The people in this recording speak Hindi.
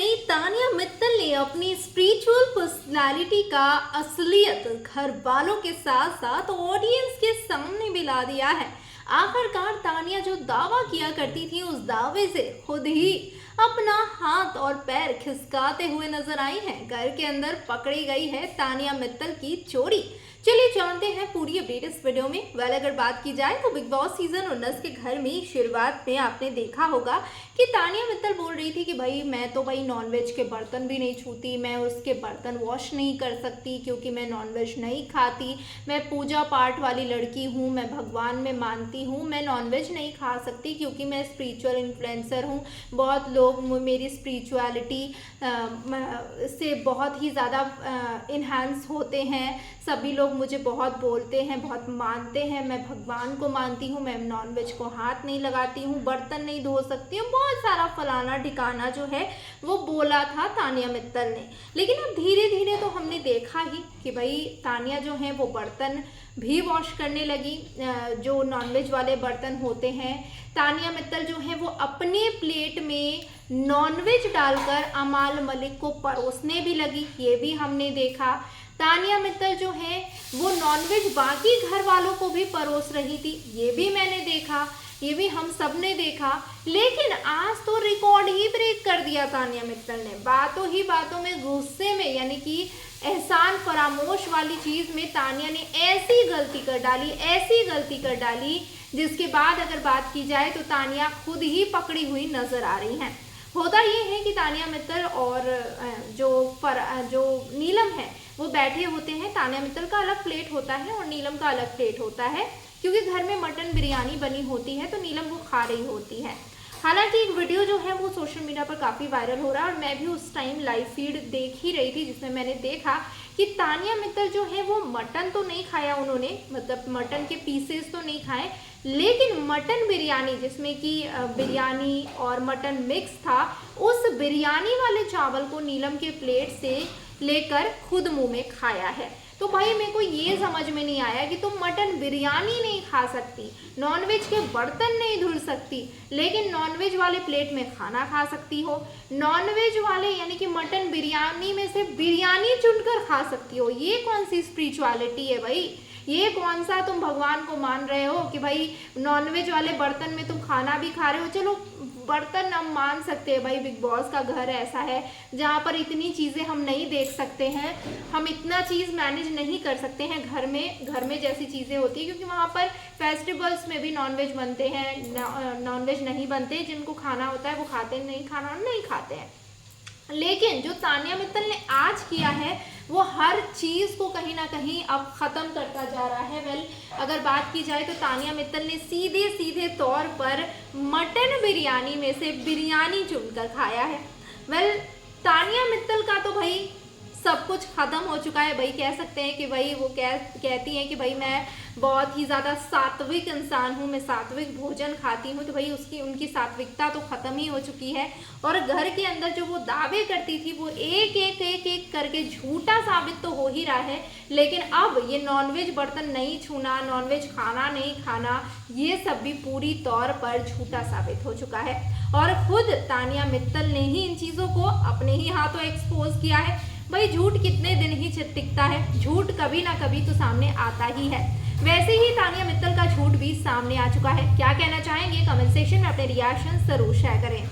में तानिया मित्तल ने अपनी स्पिरिचुअल पर्सनालिटी का असलियत घर वालों के साथ साथ ऑडियंस के सामने भी ला दिया है। आखिरकार तानिया जो दावा किया करती थी उस दावे से खुद ही अपना हाथ और पैर खिसकाते हुए नजर आई है। घर के अंदर पकड़ी गई है तानिया मित्तल की चोरी। चलिए जानते हैं पूरी अपडेट इस वीडियो में। अगर बात की जाए तो बिग बॉस सीजन 19 के घर में शुरुआत में आपने देखा होगा कि तानिया मित्तल बोल रही थी कि भाई मैं तो नॉनवेज के बर्तन भी नहीं छूती, मैं उसके बर्तन वॉश नहीं कर सकती क्योंकि मैं नॉनवेज नहीं खाती, मैं पूजा पाठ वाली लड़की हूँ, मैं भगवान में मानती हूँ, मैं नॉनवेज नहीं खा सकती क्योंकि मैं स्पिरिचुअल इन्फ्लुएंसर हूँ। बहुत लोग मेरी स्पिरिचुअलिटी से बहुत ही ज़्यादा इन्हांस होते हैं, सभी लोग मुझे बहुत बोलते हैं, बहुत मानते हैं, मैं भगवान को मानती हूँ, मैं नॉनवेज को हाथ नहीं लगाती हूँ, बर्तन नहीं धो सकती हूँ, बहुत सारा फलाना ठिकाना जो है वो बोला था तानिया मित्तल ने। लेकिन अब धीरे धीरे तो हमने देखा ही कि भाई तानिया जो है वो बर्तन भी वॉश करने लगी, जो नॉनवेज वाले बर्तन होते हैं। तानिया मित्तल जो है वो अपने प्लेट में नॉनवेज डालकर अमाल मलिक को परोसने भी लगी, ये भी हमने देखा। तानिया मित्तल जो है वो नॉनवेज बाकी घर वालों को भी परोस रही थी, ये भी मैंने देखा, ये भी हम सब ने देखा। लेकिन आज तो रिकॉर्ड ही ब्रेक कर दिया तानिया मित्तल ने। बातों ही बातों में गुस्से में, यानी कि एहसान फरामोश वाली चीज में तानिया ने ऐसी गलती कर डाली जिसके बाद अगर बात की जाए तो तानिया खुद ही पकड़ी हुई नजर आ रही हैं। होता ये है कि तानिया मित्तल और जो नीलम है वो बैठे होते हैं। तानिया मित्तल का अलग प्लेट होता है और नीलम का अलग प्लेट होता है, क्योंकि घर में मटन बिरयानी बनी होती है तो नीलम वो खा रही होती है। हालांकि एक वीडियो जो है वो सोशल मीडिया पर काफ़ी वायरल हो रहा है और मैं भी उस टाइम लाइव फीड देख ही रही थी, जिसमें मैंने देखा कि तानिया मित्तल जो है वो मटन तो नहीं खाया उन्होंने, मतलब मटन के पीसेस तो नहीं खाए, लेकिन मटन बिरयानी जिसमें कि बिरयानी और मटन मिक्स था, उस बिरयानी वाले चावल को नीलम के प्लेट से लेकर खुद मुंह में खाया है। तो भाई मेरे को ये समझ में नहीं आया कि तुम मटन बिरयानी नहीं खा सकती, नॉनवेज के बर्तन नहीं धुल सकती, लेकिन नॉनवेज वाले प्लेट में खाना खा सकती हो, नॉनवेज वाले यानी कि मटन बिरयानी में से बिरयानी चुनकर खा सकती हो। ये कौन सी स्पिरिचुअलिटी है भाई? ये कौन सा तुम भगवान को मान रहे हो कि भाई नॉनवेज वाले बर्तन में तुम खाना भी खा रहे हो? चलो बर्तन हम मान सकते हैं भाई, बिग बॉस का घर ऐसा है जहाँ पर इतनी चीज़ें हम नहीं देख सकते हैं, हम इतना चीज़ मैनेज नहीं कर सकते हैं घर में जैसी चीज़ें होती है, क्योंकि वहाँ पर फेस्टिवल्स में भी नॉनवेज बनते हैं, नॉनवेज नहीं बनते, जिनको खाना होता है वो खाते हैं, नहीं खाना नहीं खाते हैं। लेकिन जो तानिया मित्तल ने आज किया है वो हर चीज़ को कहीं ना कहीं अब ख़त्म करता जा रहा है। अगर बात की जाए तो तानिया मित्तल ने सीधे तौर पर मटन बिरयानी में से बिरयानी चुनकर खाया है। तानिया मित्तल का तो भाई सब कुछ ख़त्म हो चुका है। भाई कह सकते हैं कि भाई वो कहती हैं कि भाई मैं बहुत ही ज़्यादा सात्विक इंसान हूँ, मैं सात्विक भोजन खाती हूँ, तो भाई उनकी सात्विकता तो ख़त्म ही हो चुकी है। और घर के अंदर जो वो दावे करती थी वो एक करके झूठा साबित तो हो ही रहा है। लेकिन अब ये नॉनवेज बर्तन नहीं छूना, नॉनवेज खाना नहीं खाना, ये सब भी पूरी तौर पर झूठा साबित हो चुका है। और खुद तानिया मित्तल ने ही इन चीज़ों को अपने ही हाथों एक्सपोज किया है। भाई झूठ कितने दिन ही टिकता है, झूठ कभी ना कभी तो सामने आता ही है। वैसे ही तानिया मित्तल का झूठ भी सामने आ चुका है। क्या कहना चाहेंगे? कमेंट सेक्शन में अपने रिएक्शन जरूर शेयर करें।